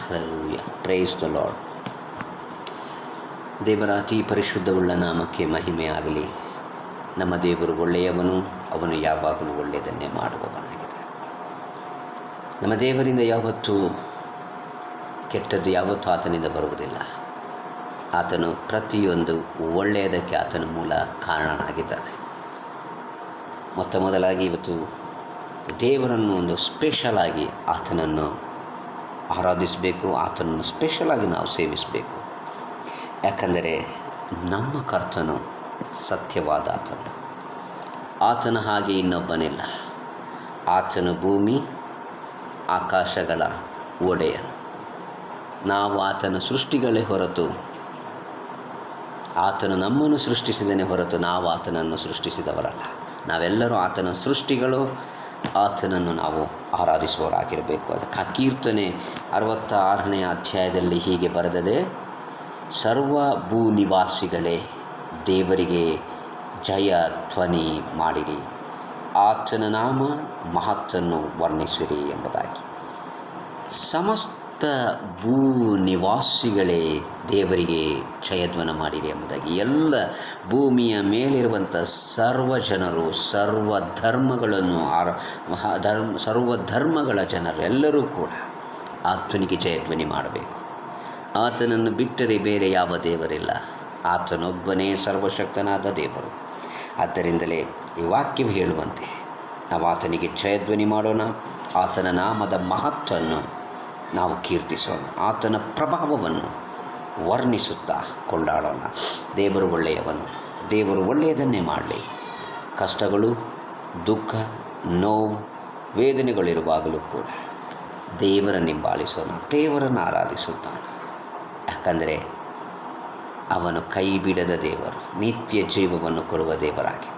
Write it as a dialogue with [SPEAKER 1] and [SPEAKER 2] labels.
[SPEAKER 1] Hallelujah, praise the lord. ದೇವರ ಅತಿ ಪರಿಶುದ್ಧವುಳ್ಳ ನಾಮಕ್ಕೆ ಮಹಿಮೆಯಾಗಲಿ. ನಮ್ಮ ದೇವರು ಒಳ್ಳೆಯವನು, ಅವನು ಯಾವಾಗಲೂ ಒಳ್ಳೆಯದನ್ನೇ ಮಾಡುವವನಾಗಿದೆ. ನಮ್ಮ ದೇವರಿಂದ ಯಾವತ್ತೂ ಕೆಟ್ಟದ್ದು ಯಾವತ್ತೂ ಆತನಿಂದ ಬರುವುದಿಲ್ಲ. ಆತನು ಪ್ರತಿಯೊಂದು ಒಳ್ಳೆಯದಕ್ಕೆ ಆತನ ಮೂಲ ಕಾರಣನಾಗಿದ್ದಾನೆ. ಮೊತ್ತ ಮೊದಲಾಗಿ ಇವತ್ತು ದೇವರನ್ನು ಒಂದು ಸ್ಪೆಷಲ್ ಆಗಿ ಆತನನ್ನು ಆರಾಧಿಸಬೇಕು, ಆತನನ್ನು ಸ್ಪೆಷಲ್ ಆಗಿ ನಾವು ಸೇವಿಸಬೇಕು. ಯಾಕಂದರೆ ನಮ್ಮ ಕರ್ತನು ಸತ್ಯವಾದ ಆತನು. ಆತನ ಹಾಗೆ ಇನ್ನೊಬ್ಬನಿಲ್ಲ. ಆತನು ಭೂಮಿ ಆಕಾಶಗಳ ಒಡೆಯನು. ನಾವು ಆತನ ಸೃಷ್ಟಿಗಳೇ ಹೊರತು, ಆತನು ನಮ್ಮನ್ನು ಸೃಷ್ಟಿಸಿದನೇ ಹೊರತು ನಾವು ಆತನನ್ನು ಸೃಷ್ಟಿಸಿದವರಲ್ಲ. ನಾವೆಲ್ಲರೂ ಆತನ ಸೃಷ್ಟಿಗಳು. ಆತನನ್ನು ನಾವು ಆರಾಧಿಸುವವರಾಗಿರಬೇಕು. ಅದಕ್ಕೆ ಆ ಕೀರ್ತನೆ 66ನೇ ಅಧ್ಯಾಯದಲ್ಲಿ ಹೀಗೆ ಬರೆದದೆ: ಸರ್ವ ಭೂ ನಿವಾಸಿಗಳೇ ದೇವರಿಗೆ ಜಯ ಧ್ವನಿ ಮಾಡಿರಿ, ಆತನ ನಾಮ ಮಹತ್ತನ್ನು ವರ್ಣಿಸಿರಿ ಎಂಬುದಾಗಿ. ಸಮಸ್ತ ಭೂ ನಿವಾಸಿಗಳೇ ದೇವರಿಗೆ ಜಯಧ್ವನ ಮಾಡಿರಿ ಎಂಬುದಾಗಿ. ಎಲ್ಲ ಭೂಮಿಯ ಮೇಲಿರುವಂಥ ಸರ್ವ ಜನರು, ಸರ್ವ ಧರ್ಮಗಳ ಜನರು ಎಲ್ಲರೂ ಕೂಡ ಆತನಿಗೆ ಜಯಧ್ವನಿ ಮಾಡಬೇಕು. ಆತನನ್ನು ಬಿಟ್ಟರೆ ಬೇರೆ ಯಾವ ದೇವರಿಲ್ಲ. ಆತನೊಬ್ಬನೇ ಸರ್ವಶಕ್ತನಾದ ದೇವರು. ಆದ್ದರಿಂದಲೇ ಈ ವಾಕ್ಯವು ಹೇಳುವಂತೆ ನಾವು ಆತನಿಗೆ ಜಯಧ್ವನಿ ಮಾಡೋಣ. ಆತನ ನಾಮದ ಮಹತ್ವವನ್ನು ನಾವು ಕೀರ್ತಿಸೋಣ. ಆತನ ಪ್ರಭಾವವನ್ನು ವರ್ಣಿಸುತ್ತಾ ಕೊಂಡಾಡೋಣ. ದೇವರು ಒಳ್ಳೆಯವನು. ದೇವರು ಒಳ್ಳೆಯದನ್ನೇ ಮಾಡಲಿ. ಕಷ್ಟಗಳು, ದುಃಖ, ನೋವು, ವೇದನೆಗಳಿರುವಾಗಲೂ ಕೂಡ ದೇವರನ್ನು ಹಿಂಬಾಲಿಸೋಣ, ದೇವರನ್ನು ಆರಾಧಿಸುತ್ತಾನೆ. ಯಾಕಂದರೆ ಅವನು ಕೈ ಬಿಡದ ದೇವರು, ನಿತ್ಯ ಜೀವವನ್ನು ಕೊಡುವ ದೇವರಾಗಿದೆ.